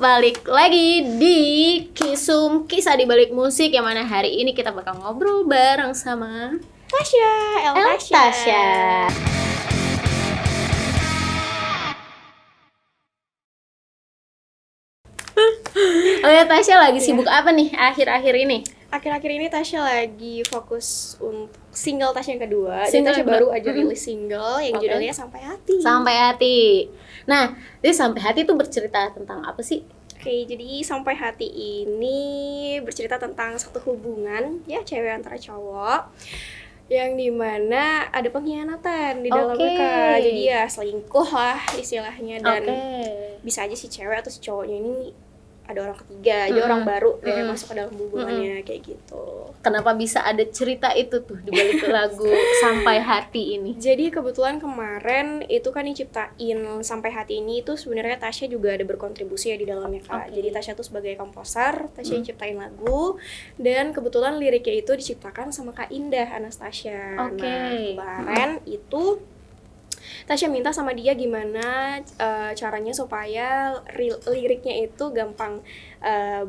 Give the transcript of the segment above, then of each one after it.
balik lagi di Kisum, kisah di balik musik, yang mana hari ini kita bakal ngobrol bareng sama Tasya, Tasya. Oke, Tasya lagi sibuk apa nih akhir-akhir ini? Akhir-akhir ini Tasya lagi fokus untuk single Tasya yang kedua. Jadi Single Tasya yang baru kedua. aja rilis single yang judulnya Sampai Hati. Sampai Hati. Nah, jadi Sampai Hati itu bercerita tentang apa sih? Oke, jadi Sampai Hati ini bercerita tentang satu hubungan ya cewek antara cowok yang dimana ada pengkhianatan di dalamnya Kak. Jadi ya selingkuh lah istilahnya, dan bisa aja si cewek atau si cowoknya ini ada orang ketiga, jadi orang baru deh masuk ke dalam hubungannya kayak gitu. Kenapa bisa ada cerita itu tuh di balik lagu Sampai Hati ini? Jadi kebetulan kemarin itu kan diciptain Sampai Hati ini itu sebenarnya Tasya juga ada berkontribusi ya di dalamnya Kak. Jadi Tasya tuh sebagai komposer, Tasya ciptain lagu, dan kebetulan liriknya itu diciptakan sama Kak Indah Anastasia. Nah, kemarin itu Tasya minta sama dia gimana caranya supaya liriknya itu gampang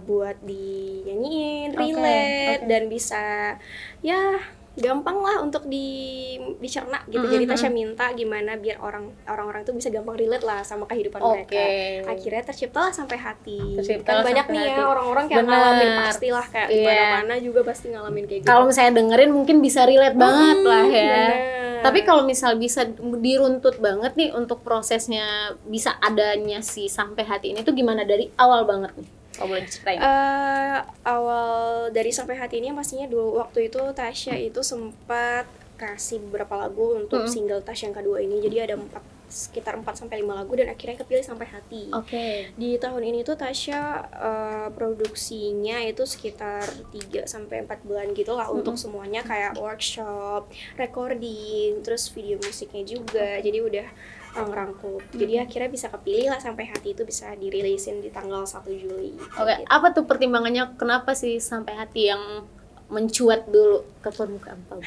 buat dinyanyiin, relate, dan bisa ya gampang lah untuk dicerna gitu. Jadi Tasya minta gimana biar orang-orang tuh bisa gampang relate lah sama kehidupan mereka. Akhirnya terciptalah Sampai Hati. Kan banyak nih ya orang-orang kayak ngalamin, pastilah kayak di mana-mana juga pasti ngalamin kayak gitu. Kalau misalnya dengerin mungkin bisa relate banget lah ya. Tapi kalau misal bisa diruntut banget nih untuk prosesnya bisa adanya si Sampai Hati ini tuh gimana dari awal banget nih? Kalau boleh diceritain. Awal dari Sampai Hati ini pastinya dulu waktu itu Tasya itu sempat kasih beberapa lagu untuk single Tasya yang kedua ini. Jadi ada sekitar 4-5 lagu dan akhirnya kepilih Sampai Hati. Di tahun ini tuh Tasya produksinya itu sekitar 3-4 bulan gitu lah untuk semuanya, kayak workshop, recording, terus video musiknya juga. Jadi udah ngerangkup. Jadi akhirnya bisa kepilih lah Sampai Hati itu bisa dirilisin di tanggal 1 Juli. Gitu. Apa tuh pertimbangannya kenapa sih Sampai Hati yang mencuat dulu ke permukaan publik?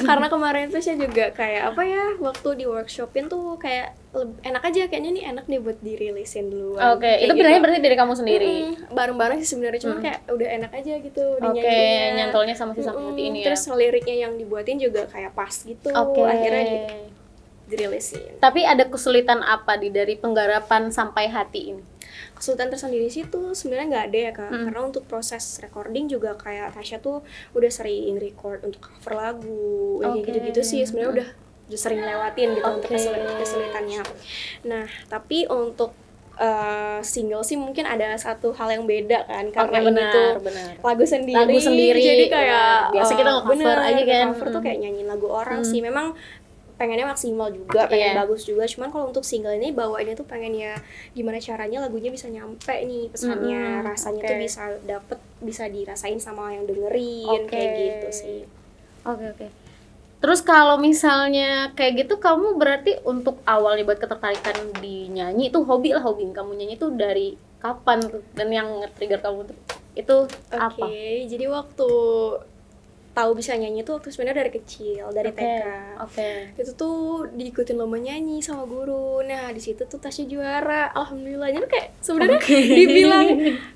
Karena kemarin tuh saya juga kayak apa ya, waktu di workshopin tuh kayak enak aja, kayaknya nih enak nih buat dirilisin duluan. Itu pilihannya berarti dari kamu sendiri? Bareng-bareng sih sebenarnya, cuma kayak udah enak aja gitu dinyanyinya. Nyantolnya sama si Sampai Hati ini ya. Terus liriknya yang dibuatin juga kayak pas gitu. Akhirnya dirilisin. Tapi ada kesulitan apa dari penggarapan Sampai Hati ini? Kesulitan tersendiri sih tuh sebenarnya nggak ada ya Kak, karena untuk proses recording juga kayak Tasya tuh udah sering record untuk cover lagu, kayak gitu-gitu sih sebenarnya udah sering lewatin gitu untuk kesulitannya. Nah tapi untuk single sih mungkin ada satu hal yang beda kan, karena ini tuh lagu sendiri, jadi kayak biasa kita nge-cover aja kan, cover tuh kayak nyanyiin lagu orang sih. Memang pengennya maksimal juga, pengen bagus juga, cuman kalau untuk single ini bawainnya tuh pengen ya gimana caranya lagunya bisa nyampe nih pesannya, rasanya tuh bisa dapet, bisa dirasain sama yang dengerin, kayak gitu sih. Terus kalau misalnya kayak gitu, kamu berarti untuk awalnya buat ketertarikan di nyanyi itu hobi kamu nyanyi itu dari kapan tuh, dan yang nge-trigger kamu tuh itu apa? Jadi waktu tahu bisa nyanyi tuh waktu sebenarnya dari kecil, dari TK. Itu tuh diikutin lomba nyanyi sama guru. Nah di situ tuh Tasya juara, alhamdulillah. Jadi kayak sebenarnya dibilang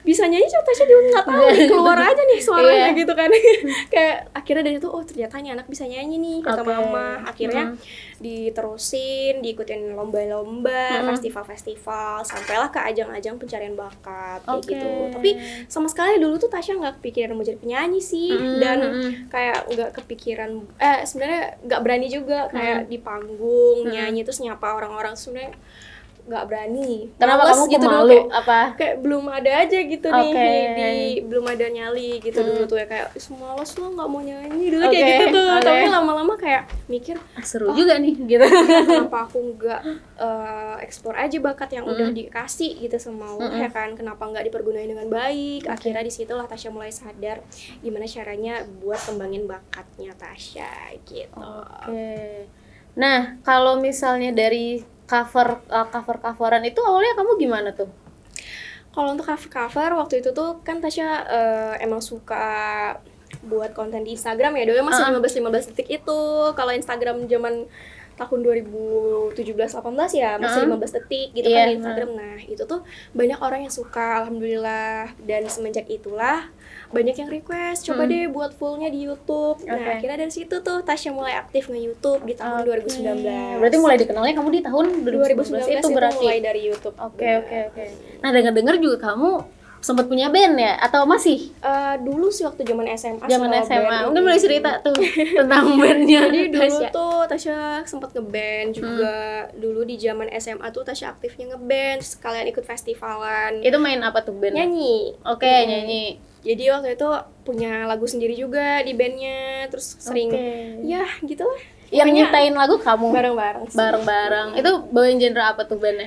bisa nyanyi, cuma Tasya juga nggak tahu, keluar aja nih suaranya gitu kan. Kayak akhirnya dari itu, oh ternyata nih anak bisa nyanyi nih, kata mama. Akhirnya diterusin, diikutin lomba-lomba, festival-festival, sampailah ke ajang-ajang pencarian bakat kayak gitu. Tapi sama sekali dulu tuh Tasya nggak kepikiran mau jadi penyanyi sih, dan kayak nggak kepikiran, sebenarnya nggak berani juga kayak di panggung nyanyi terus nyapa orang-orang, sebenarnya nggak berani. Kenapa kamu gitu pemalu? Dulu, kayak belum ada aja gitu nih, belum ada nyali gitu dulu tuh ya, kayak males lo nggak mau nyanyi dulu kayak gitu tuh. Tapi lama-lama kayak mikir seru juga nih gitu. Kenapa aku nggak eksplor aja bakat yang udah dikasih gitu sama Allah ya kan, kenapa nggak dipergunain dengan baik. Akhirnya disitulah Tasya mulai sadar gimana caranya buat kembangin bakatnya Tasya gitu. Nah kalau misalnya dari cover-coveran itu awalnya kamu gimana tuh? Kalau untuk cover waktu itu tuh kan Tasya emang suka buat konten di Instagram ya, dulu masih 15 detik itu. Kalau Instagram zaman tahun 2017-18 ya, masih 15 detik gitu Iya, kan di Instagram. Nah, itu tuh banyak orang yang suka, alhamdulillah. Dan semenjak itulah banyak yang request, coba deh buat fullnya di YouTube. Nah, akhirnya dari situ tuh Tasya mulai aktif nge-YouTube di tahun 2019. Berarti mulai dikenalnya kamu di tahun 2019 itu berarti. mulai dari YouTube. Oke. Nah, dengar-dengar juga kamu sempat punya band ya atau masih? Dulu sih waktu zaman SMA. Mungkin boleh cerita tuh tentang bandnya. Jadi dulu tuh Tasya sempat ngeband juga. Dulu di zaman SMA tuh Tasya aktifnya ngeband, sekalian ikut festivalan. Itu main apa tuh band? Nyanyi. Oke, nyanyi. Jadi waktu itu punya lagu sendiri juga di bandnya, terus sering ya gitu lah. Yang nyiptain lagu kamu? Bareng-bareng. Itu bawain genre apa tuh bandnya?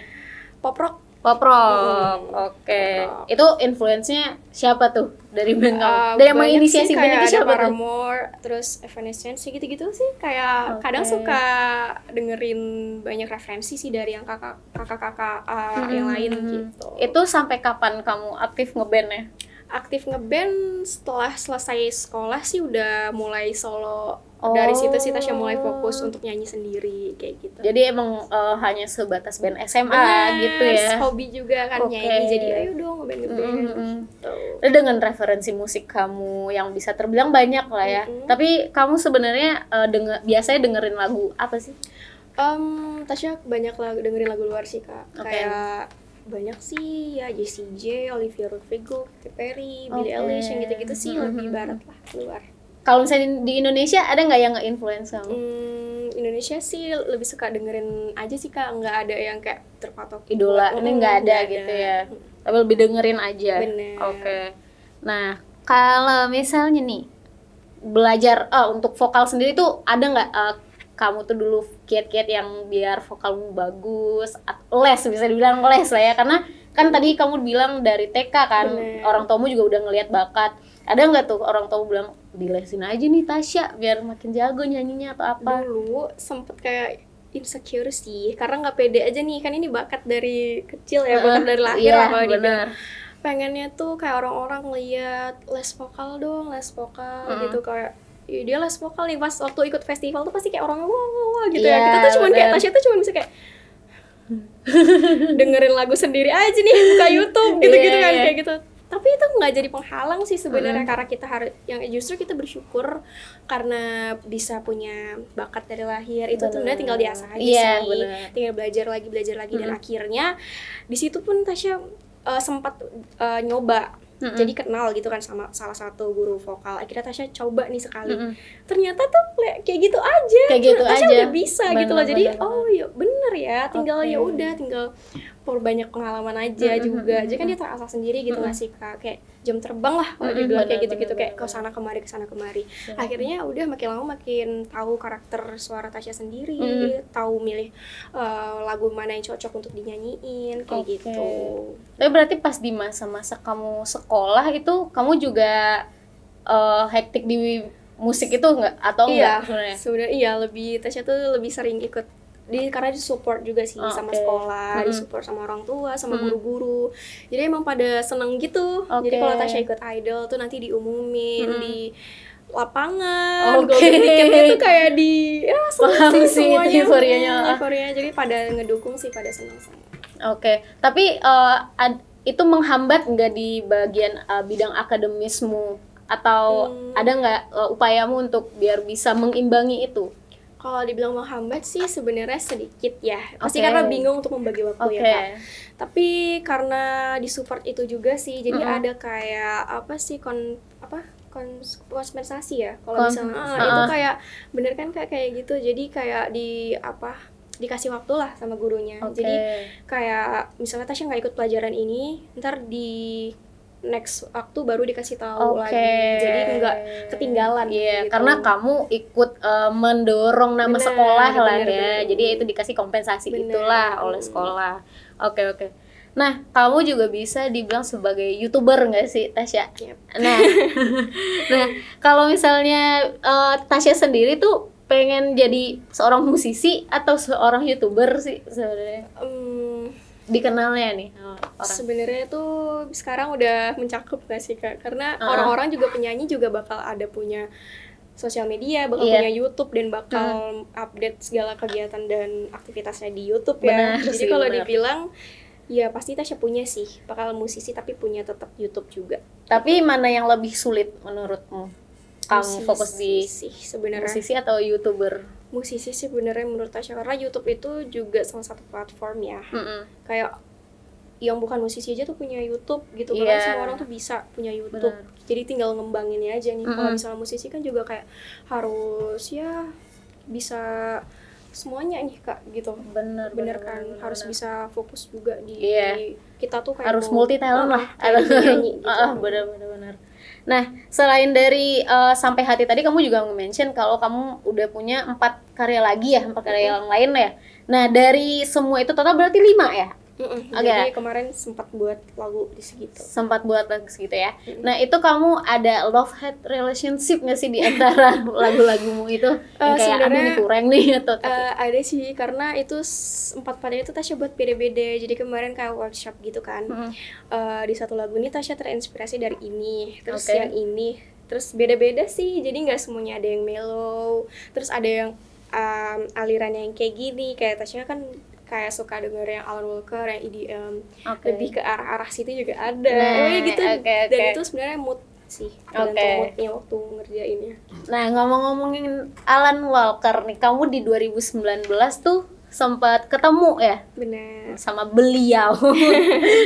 Pop rock. Oke. Itu influence-nya siapa tuh dari band kamu? Dari yang menginisiasi band itu siapa tuh? Paramore, terus Evanescence gitu-gitu sih. Kayak kadang suka dengerin banyak referensi sih dari yang kakak-kakak yang lain gitu. Itu sampai kapan kamu aktif ngeband-nya? Aktif ngeband setelah selesai sekolah sih udah mulai solo. Dari situ sih Tasya mulai fokus untuk nyanyi sendiri kayak gitu. Jadi emang hanya sebatas band SMA gitu ya. Hobi juga kan nyanyi, jadi ayo dong ngeband gitu. Dengan referensi musik kamu yang bisa terbilang banyak lah ya. Tapi kamu sebenarnya biasanya dengerin lagu apa sih? Tasya banyak dengerin lagu luar sih Kak. Kayak banyak sih ya, Jessie J, Olivia Rodrigo, Katy Perry, Billie Eilish yang gitu-gitu sih lebih barat lah keluar. Kalau misalnya di Indonesia ada nggak yang nge-influence kamu? Indonesia sih lebih suka dengerin aja sih Kak, nggak ada yang kayak terpatok idola, ini nggak ada gitu ya. Tapi lebih dengerin aja. Bener. Oke. Nah, kalau misalnya nih belajar untuk vokal sendiri tuh ada nggak kamu tuh dulu kiat-kiat yang biar vokalmu bagus, les bisa dibilang les lah ya, karena kan tadi kamu bilang dari TK kan. Bener. Orang tuamu juga udah ngelihat bakat. Ada nggak tuh orang tua bilang dilesin aja nih Tasya biar makin jago nyanyinya atau apa? Dulu sempet kayak insecure sih, karena nggak pede aja nih, kan ini bakat dari kecil ya, bakat dari lahir lah kalau dibilang. Pengennya tuh kayak orang-orang ngeliat les vokal gitu, kayak dia les vokal nih, pas waktu ikut festival tuh pasti kayak orangnya wah gitu ya. Kita tuh cuman kayak Tasya tuh cuman bisa kayak dengerin lagu sendiri aja nih, buka YouTube gitu-gitu kan kayak gitu. Tapi itu nggak jadi penghalang sih sebenarnya, karena kita harus justru kita bersyukur karena bisa punya bakat dari lahir. Itu tuh sebenarnya tinggal diasah aja sih, tinggal belajar lagi dan akhirnya di situ pun Tasya sempat nyoba. Jadi kenal gitu kan sama salah satu guru vokal. Akhirnya Tasya coba nih sekali. Ternyata tuh kayak gitu aja. Tasya udah bisa gitu loh. Jadi ya bener ya, tinggal ya udah tinggal perbanyak pengalaman aja juga. Jadi kan dia terasah sendiri gitu nggak sih Kak, kayak jam terbang lah kalau dibilang kayak gitu kayak ke sana kemari. Akhirnya udah makin lama makin tahu karakter suara Tasya sendiri, tahu milih lagu mana yang cocok untuk dinyanyiin kayak gitu. Tapi berarti pas di masa-masa kamu sekolah itu kamu juga hektik di musik itu nggak atau enggak sebenarnya? Sebenarnya iya, lebih Tasya tuh lebih sering ikut karena di support juga sih sama sekolah, di support sama orang tua, sama guru-guru. Jadi emang pada seneng gitu. Jadi kalau Tasya ikut idol tuh nanti diumumin di lapangan, Golden Weekend itu kayak di seneng sih semuanya. Euforianya. Jadi pada ngedukung sih, pada seneng sama. Tapi itu menghambat nggak di bagian bidang akademismu atau ada nggak upayamu untuk biar bisa mengimbangi itu? Kalau dibilang menghambat sih sebenarnya sedikit ya. Pasti karena bingung untuk membagi waktu ya Kak. Tapi karena disupport itu juga sih, jadi ada kayak kompensasi ya. Kalau misalnya itu kayak bener kan kayak gitu. Jadi kayak dikasih waktu lah sama gurunya. Jadi kayak misalnya Tasya nggak ikut pelajaran ini, ntar di next waktu baru dikasih tahu lagi, jadi nggak ketinggalan. Gitu. Karena kamu ikut mendorong nama sekolah lah ya, jadi itu dikasih kompensasi itulah oleh sekolah. Oke. Nah, kamu juga bisa dibilang sebagai YouTuber nggak sih Tasya? Nah, kalau misalnya Tasya sendiri tuh pengen jadi seorang musisi atau seorang YouTuber sih sebenarnya? Dikenalnya nih orang. Sebenarnya tuh sekarang udah mencakup gak sih Kak? Karena orang-orang juga penyanyi juga bakal ada punya sosial media, bakal punya YouTube dan bakal update segala kegiatan dan aktivitasnya di YouTube ya. Benar Jadi sih, kalau benar. dibilang ya pasti Tasya punya sih, bakal musisi tapi punya tetap YouTube juga. Tapi mana yang lebih sulit menurutmu? Kamu fokus di Musisi sih sebenarnya. musisi atau YouTuber? Musisi sih sebenarnya menurut Tasya, karena YouTube itu juga salah satu platform ya. Kayak yang bukan musisi aja tuh punya YouTube gitu, Iya. kan semua orang tuh bisa punya YouTube. Benar. Jadi tinggal ngembanginnya aja nih. Kalau misalnya musisi kan juga kayak harus ya bisa semuanya nih Kak gitu. Bener Kan harus bisa fokus juga di Iya. kita tuh kayak harus multi talent lah. kayak nyanyi gitu. Bener. Nah, selain dari Sampai Hati tadi, kamu juga nge-mention kalau kamu udah punya 4 karya lagi ya, 4 karya yang lain ya. Nah, dari semua itu total berarti 5 ya? Jadi kemarin sempat buat lagu di segitu. Sempat buat lagu segitu ya. Nah, itu kamu ada love-hate relationship nggak sih di antara lagu-lagumu itu? Yang kayak, aduh ini kurang nih, atau ada sih, karena itu 4 karya itu Tasya buat beda-beda. Jadi kemarin kayak workshop gitu kan. Di satu lagu ini Tasya terinspirasi dari ini, terus yang ini, terus beda-beda sih. Jadi nggak semuanya ada yang mellow, terus ada yang alirannya yang kayak gini. Kayak Tasya kan kayak suka denger yang Alan Walker, yang EDM, lebih ke arah-arah situ juga ada. Gitu. Dan itu sebenarnya mood sih, tergantung moodnya waktu ngerjainnya. Nah, ngomong-ngomongin Alan Walker nih, kamu di 2019 tuh sempat ketemu ya? Bener. Sama beliau.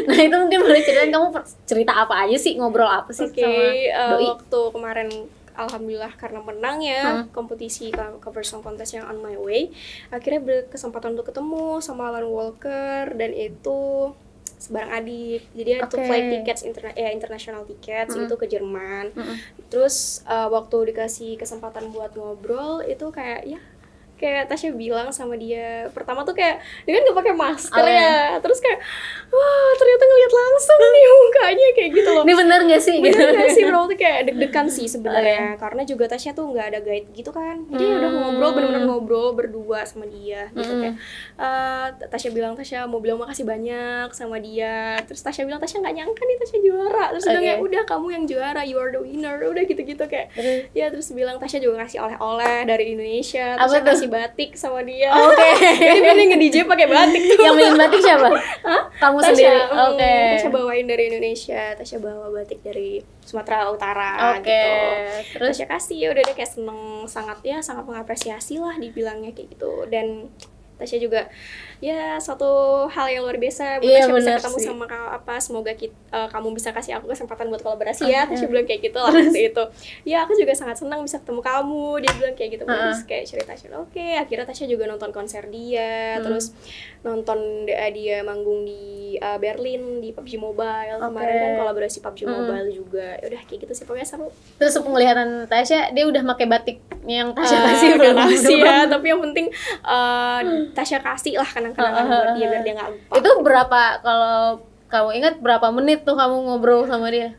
Nah, itu mungkin boleh ceritain, kamu cerita apa aja sih, ngobrol apa sih sama Doi? Waktu kemarin alhamdulillah karena menang ya kompetisi cover song contest yang On My Way, akhirnya berkesempatan untuk ketemu sama Alan Walker, dan itu sebarang adik. Jadi itu flight tickets international tickets itu ke Jerman. Terus waktu dikasih kesempatan buat ngobrol itu kayak Tasya bilang sama dia, pertama tuh kayak dia kan gak pakai masker ya, terus kayak wah ternyata ngeliat langsung nih mukanya kayak gitu loh. Ini bener gak sih? Bener gak sih, berarti kayak deg-degan sih sebenarnya, karena juga Tasya tuh nggak ada guide gitu kan, jadi udah ngobrol, bener-bener ngobrol berdua sama dia gitu. Kayak Tasya mau bilang makasih banyak sama dia, terus Tasya bilang Tasya nggak nyangka nih Tasya juara, terus bilang kayak udah kamu yang juara, you are the winner, udah gitu-gitu kayak ya. Terus bilang Tasya juga ngasih oleh-oleh dari Indonesia, Tasya kasih batik sama dia. Jadi dia nge-DJ pakai batik tuh. Yang bikin batik siapa? Kamu Tasya, sendiri. Tasya bawain dari Indonesia, Tasya bawa batik dari Sumatera Utara gitu. Terus Tasya kasih, udah dia kayak sangat mengapresiasi lah, dibilangnya kayak gitu. Dan Tasya juga ya suatu hal yang luar biasa buat Tasya bisa ketemu sama semoga kamu bisa kasih aku kesempatan buat kolaborasi ya. Tasya bilang kayak gitu lah waktu itu. Ya aku juga sangat senang bisa ketemu kamu, dia bilang kayak gitu. Terus kayak cerita akhirnya Tasya juga nonton konser dia, terus nonton dia manggung di Berlin di PUBG Mobile kemarin kan, kolaborasi PUBG Mobile juga. Udah kayak gitu sih, pokoknya seru. Terus penglihatan Tasya, dia udah pakai batiknya yang Tasya kasih belum? Kasih ya, tapi yang penting Tasya kasih lah kenang-kenangan buat dia biar dia nggak lupa. Itu berapa, kalau kamu ingat berapa menit tuh kamu ngobrol sama dia?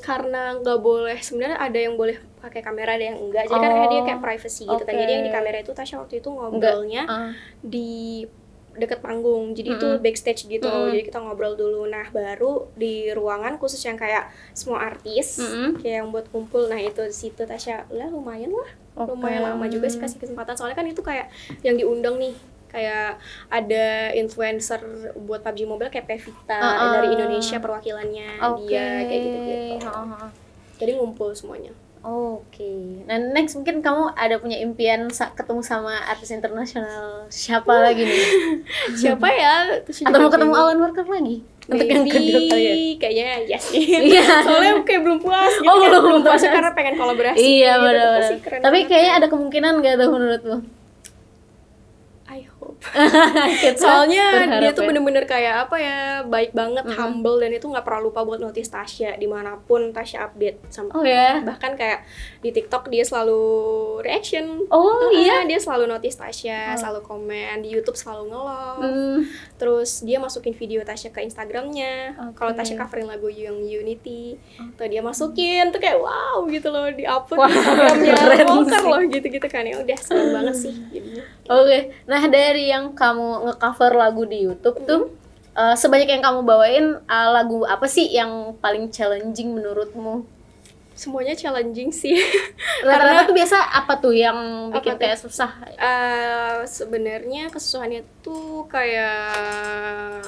Karena nggak boleh, sebenarnya ada yang boleh pakai kamera, ada yang enggak. Jadi kan kayak dia kayak privacy gitu kan. Jadi yang di kamera itu Tasya waktu itu ngobrolnya di deket panggung, jadi itu backstage gitu. Jadi kita ngobrol dulu, nah baru di ruangan khusus yang kayak semua artis kayak yang buat kumpul. Nah itu di situ Tasya lumayan lama juga sih kasih kesempatan, soalnya kan itu kayak yang diundang nih, kayak ada influencer buat PUBG Mobile kayak Pevita dari Indonesia, perwakilannya dia kayak gitu. Jadi ngumpul semuanya. Nah next mungkin kamu ada punya impian ketemu sama artis internasional siapa lagi nih? Siapa ya? Atau mau ketemu Alan Walker lagi? Untuk yang kedua kali ya? Kayaknya yes sih. Soalnya kayak belum puas gitu, belum puas karena pengen kolaborasi. Iya benar. Tapi kayaknya ada kemungkinan nggak tuh menurutmu? I hope. Soalnya dia tuh bener-bener kayak baik banget, humble, dan itu nggak pernah lupa buat notice Tasya dimanapun Tasya update. Bahkan kayak di TikTok dia selalu reaction. Dia selalu notice Tasya, selalu komen, di YouTube selalu nge-love. Terus dia masukin video Tasya ke Instagramnya. Kalau Tasya coverin lagu yang Unity, tuh dia masukin, tuh kayak wow gitu loh, di-upload di Instagramnya Walker loh, gitu-gitu kan. Ya udah seneng banget sih jadinya. Nah dari yang kamu nge-cover lagu di YouTube tuh, sebanyak yang kamu bawain, lagu apa sih yang paling challenging menurutmu? Semuanya challenging sih. Rata-rata tuh biasa apa tuh yang bikin Apa tuh? kayak susah? Sebenarnya kesusahannya tuh kayak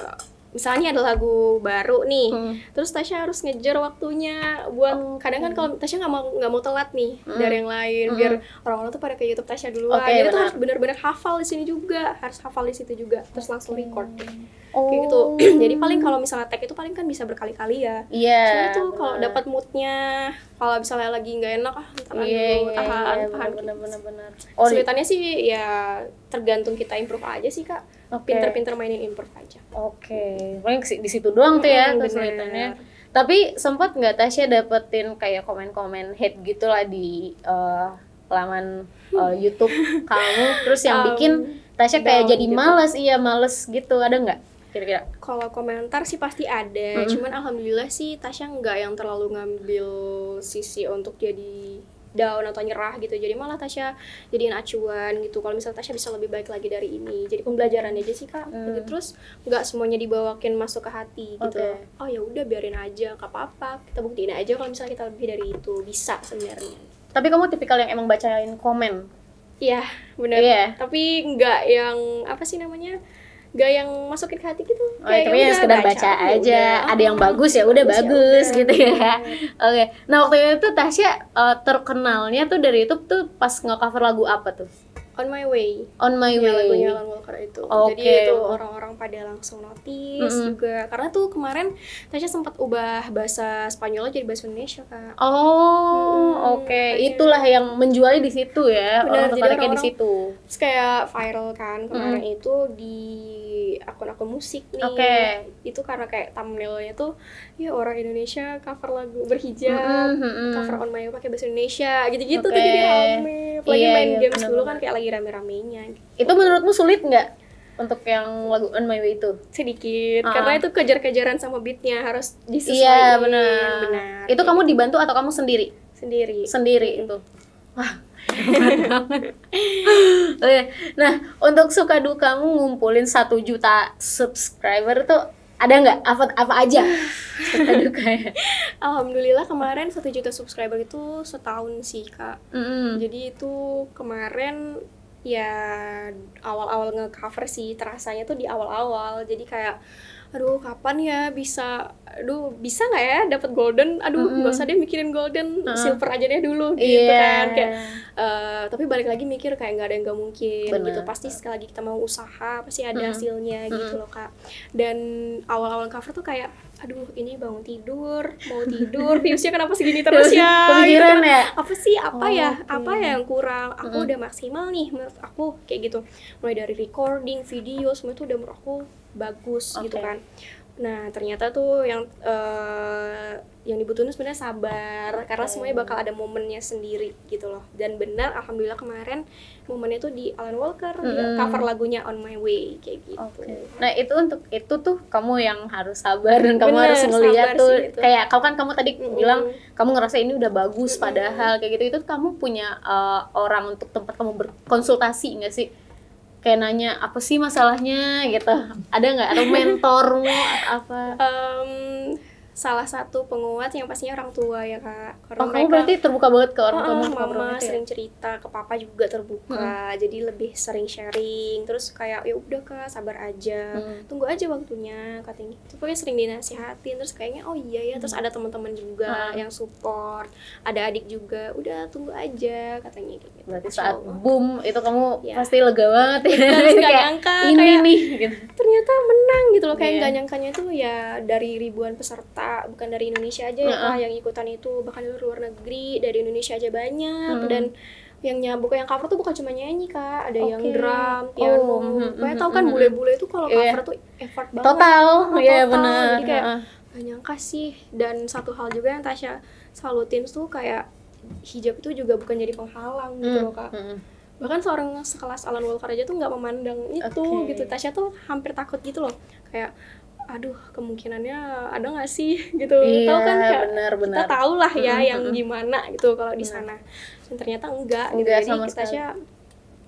misalnya ada lagu baru nih, terus Tasya harus ngejar waktunya buat kadang kan kalau Tasya nggak mau telat nih dari yang lain, biar orang-orang tuh pada ke YouTube Tasya duluan. Oke, Jadi tuh benar. harus benar-benar hafal di sini juga, harus hafal di situ juga, terus langsung record Oh. kayak gitu. Jadi paling kalau misalnya tag itu paling kan bisa berkali-kali ya. Iya. Cuma itu kalau dapat moodnya, kalau misalnya lagi nggak enak tahan dulu, tahan. Benar. Kesulitannya sih ya tergantung kita improve aja sih Kak. Oke. Pinter-pinter mainin improve aja. Oke, paling di situ doang tuh ya Bener. kesulitannya. Tapi sempat nggak Tasya dapetin kayak komen-komen hate gitu lah di laman YouTube kamu, terus yang bikin Tasya kayak down jadi gitu. males gitu, ada nggak kira-kira? Kalau komentar sih pasti ada, cuman alhamdulillah sih Tasya nggak yang terlalu ngambil sisi untuk jadi down atau nyerah gitu. Jadi malah Tasya jadiin acuan gitu. Kalau misalnya Tasya bisa lebih baik lagi dari ini, jadi pembelajaran aja sih Kak. Gitu. Terus nggak semuanya dibawakin masuk ke hati gitu. Oke. Oh ya udah biarin aja, nggak apa-apa. Kita buktiin aja kalau misalnya kita lebih dari itu bisa sebenarnya. Tapi kamu tipikal yang emang bacain komen? Iya, benar. Iya. Tapi nggak yang apa sih namanya? Nggak yang masukin ke hati gitu. Tapi ya yang udah, sekedar baca ya aja. udah. Ada yang bagus ya udah bagus udah. gitu ya. Oke. Nah, waktu itu Tasya terkenalnya tuh dari YouTube tuh pas nge-cover lagu apa tuh? On My Way. On My Ya, Way. lagunya Alan Walker itu. Oke. Jadi itu orang-orang pada langsung notice juga. Karena tuh kemarin Tasya sempat ubah bahasa Spanyol jadi bahasa Indonesia, Kak. Oh, oke. makanya. Itulah yang menjualnya di situ ya. Benar, Orang jadi tertariknya di orang-orang- situ. Terus kayak viral kan kemarin itu di akun-akun musik nih. Oke. Itu karena kayak thumbnailnya tuh ya orang Indonesia cover lagu berhijab, cover On My Way pakai bahasa Indonesia, gitu-gitu tuh Oke. jadi rame. Apalagi Iya, main iya, games dulu benar-benar. kan kayak lagi rame-ramenya gitu. Itu menurutmu sulit nggak untuk yang lagu On My Way itu? Sedikit, karena itu kejar-kejaran sama beatnya harus disesuaikan. Iya, benar. Itu kamu dibantu atau kamu sendiri? sendiri. Itu. Wah, hebat banget. Oke. Nah, untuk suka dukamu ngumpulin 1 juta subscriber tuh ada nggak? Apa aja suka dukanya? Alhamdulillah kemarin 1 juta subscriber itu setahun sih Kak. Mm-mm. Jadi itu kemarin ya awal-awal nge-cover sih, terasanya tuh di awal-awal. Jadi kayak aduh kapan ya bisa nggak ya dapat golden, nggak usah deh mikirin golden, silver aja deh dulu gitu kan kayak tapi balik lagi mikir kayak nggak ada yang nggak mungkin. Bener. Gitu, pasti sekali lagi kita mau usaha pasti ada hasilnya gitu loh Kak. Dan awal-awal cover tuh kayak aduh ini bangun tidur mau tidur viewsnya kenapa segini terus ya Kepikiran gitu. ya? Apa sih apa Oke. ya yang kurang, aku udah maksimal nih menurut aku kayak gitu, mulai dari recording video semua itu udah menurut aku bagus gitu Oke. kan. Nah ternyata tuh yang dibutuhin sebenarnya sabar, karena semuanya bakal ada momennya sendiri gitu loh. Dan benar alhamdulillah kemarin momennya tuh di Alan Walker di cover lagunya On My Way kayak gitu. Oke. Nah, untuk itu tuh kamu yang harus sabar dan kamu Bener, harus ngeliat sabar tuh sih itu. kayak kau kan kamu tadi bilang kamu ngerasa ini udah bagus padahal kayak gitu. Itu kamu punya orang untuk tempat kamu berkonsultasi nggak sih? Kayak nanya apa sih masalahnya gitu. Ada nggak, atau mentormu atau apa? Salah satu penguat yang pastinya orang tua ya Kak. Karena Kamu berarti terbuka banget ke orang tua mama sering cerita, ke papa juga terbuka, jadi lebih sering sharing. Terus kayak ya udah Kak sabar aja, tunggu aja waktunya katanya. Itu pokoknya sering dinasihatin. Terus kayaknya oh iya ya. Terus ada teman-teman juga yang support, ada adik juga. Udah tunggu aja katanya gitu. Berarti Masya saat Allah. boom itu kamu Ya. pasti lega banget ya. Terus nggak Kayak, nyangka, ini kayak nih gitu. ternyata menang gitu loh, kayak Iya. nggak nyangkanya tuh ya dari ribuan peserta, bukan dari Indonesia aja ya Kak yang ikutan itu, bahkan dari luar negeri, dari Indonesia aja banyak. Dan yang yang cover tuh bukan cuma nyanyi Kak, ada yang drum, piano. Pokoknya tahu kan bule-bule itu kalau cover tuh effort banget. Total, iya Total. benar. Jadi kayak gak nyangka sih. Dan satu hal juga yang Tasya salutin tuh kayak hijab itu juga bukan jadi penghalang gitu loh Kak. Bahkan seorang sekelas Alan Walker aja tuh nggak memandang itu gitu. Tasya tuh hampir takut gitu loh, kayak aduh kemungkinannya ada nggak sih gitu. Iya, Tahu kan kayak benar. kita tahu lah ya yang gimana gitu kalau di sana. Dan ternyata enggak gitu. Enggak Jadi sama Tasya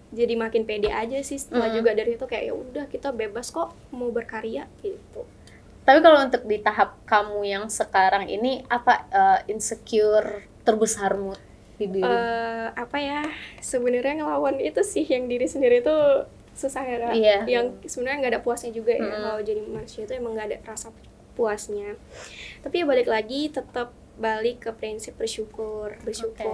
jadi makin pede aja sih setelah juga dari itu kayak ya udah kita bebas kok mau berkarya gitu. Tapi kalau untuk di tahap kamu yang sekarang ini apa insecure terbesarmu di diri? Apa ya, sebenarnya ngelawan itu sih yang diri sendiri itu susah ya Kak. Iya. Yang sebenarnya nggak ada puasnya juga ya. Kalau jadi manusia itu emang nggak ada rasa puasnya. Tapi ya balik lagi, tetap balik ke prinsip bersyukur.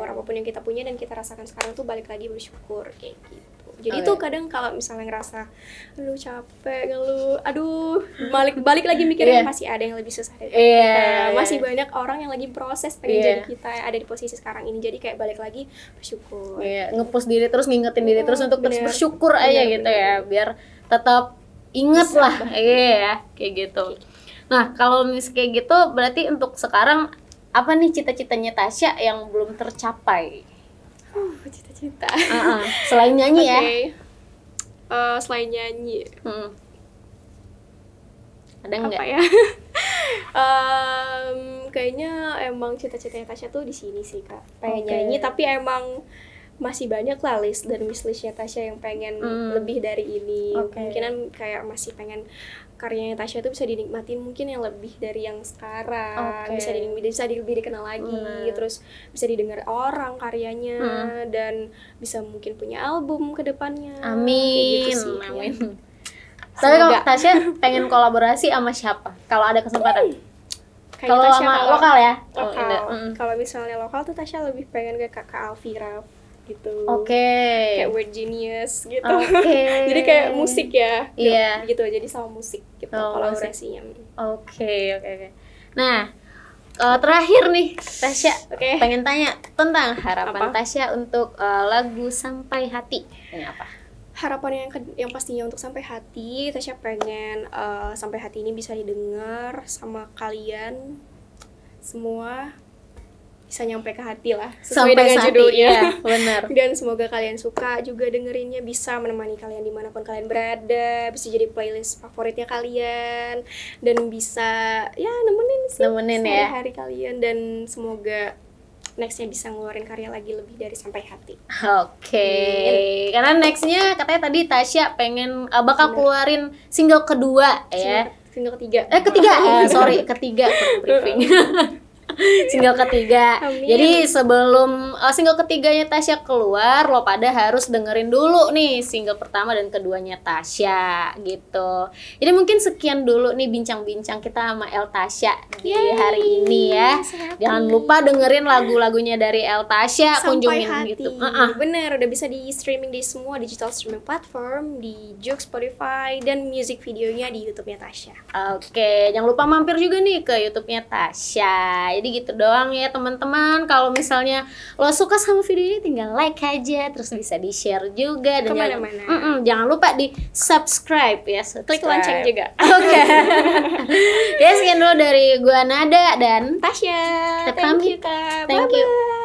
Apapun yang kita punya dan kita rasakan sekarang tuh balik lagi bersyukur kayak gitu. Jadi tuh kadang kalau misalnya ngerasa aduh capek, ngeluh, aduh balik lagi mikirnya masih ada yang lebih susah dari kita. Masih banyak orang yang lagi proses pengen jadi kita ada di posisi sekarang ini. Jadi kayak balik lagi bersyukur. Nge-push diri terus, ngingetin diri terus untuk terus bersyukur aja gitu ya, biar tetap inget lah. Kayak gitu. Nah, kalau misalnya kayak gitu berarti untuk sekarang apa nih cita-citanya Tasya yang belum tercapai? Cita-cita. Selain nyanyi ya? Selain nyanyi. Ada nggak? Apa ya? Kayaknya emang cita-citanya Tasya tuh di sini sih Kak. Pengen nyanyi, tapi emang masih banyak lah list dan wishlistnya Tasya yang pengen lebih dari ini. Kemungkinan kayak masih pengen karyanya Tasya itu bisa dinikmatin mungkin yang lebih dari yang sekarang. Bisa lebih dikenal lagi, terus bisa didengar orang karyanya, dan bisa mungkin punya album ke depannya. Amin. Gitu sih, amin. Tapi kalau Tasya pengen kolaborasi sama siapa? Kalau ada kesempatan? Kalau sama lokal ya? Kalau misalnya lokal tuh Tasya lebih pengen ke Kakak Alvira gitu. Kayak Weird Genius gitu. Jadi kayak musik ya. Gitu, jadi sama musik gitu kolaborasinya. Oke. Nah, terakhir nih Tasya pengen tanya tentang harapan Tasya untuk lagu Sampai Hati. Ini apa? Harapan yang pastinya untuk Sampai Hati, Tasya pengen Sampai Hati ini bisa didengar sama kalian semua, bisa nyampe ke hati lah sesuai dengan judulnya. Benar. Dan semoga kalian suka juga dengerinnya, bisa menemani kalian dimanapun kalian berada, bisa jadi playlist favoritnya kalian, dan bisa ya nemenin hari kalian, dan semoga nextnya bisa ngeluarin karya lagi lebih dari Sampai Hati. Karena nextnya katanya tadi Tasya pengen bakal keluarin single kedua ya. Single ketiga. Ketiga briefing. Single ketiga. Amin. Jadi sebelum single ketiganya Tasya keluar, lo pada harus dengerin dulu nih single pertama dan keduanya Tasya gitu. Jadi mungkin sekian dulu nih bincang-bincang kita sama El Tasya di hari ini ya. Jangan lupa dengerin lagu-lagunya dari El Tasya, kunjungin gitu. Bener, udah bisa di streaming di semua digital streaming platform, di Joox, Spotify, dan music videonya di YouTube-nya Tasya. Jangan lupa mampir juga nih ke YouTube-nya Tasya. Jadi gitu doang ya teman-teman. Kalau misalnya lo suka sama video ini, tinggal like aja, terus bisa di share juga, dan jangan lupa di subscribe ya, klik lonceng juga. Ya, sekian dulu dari gua Nada dan Tasya. Thank you. Bye-bye.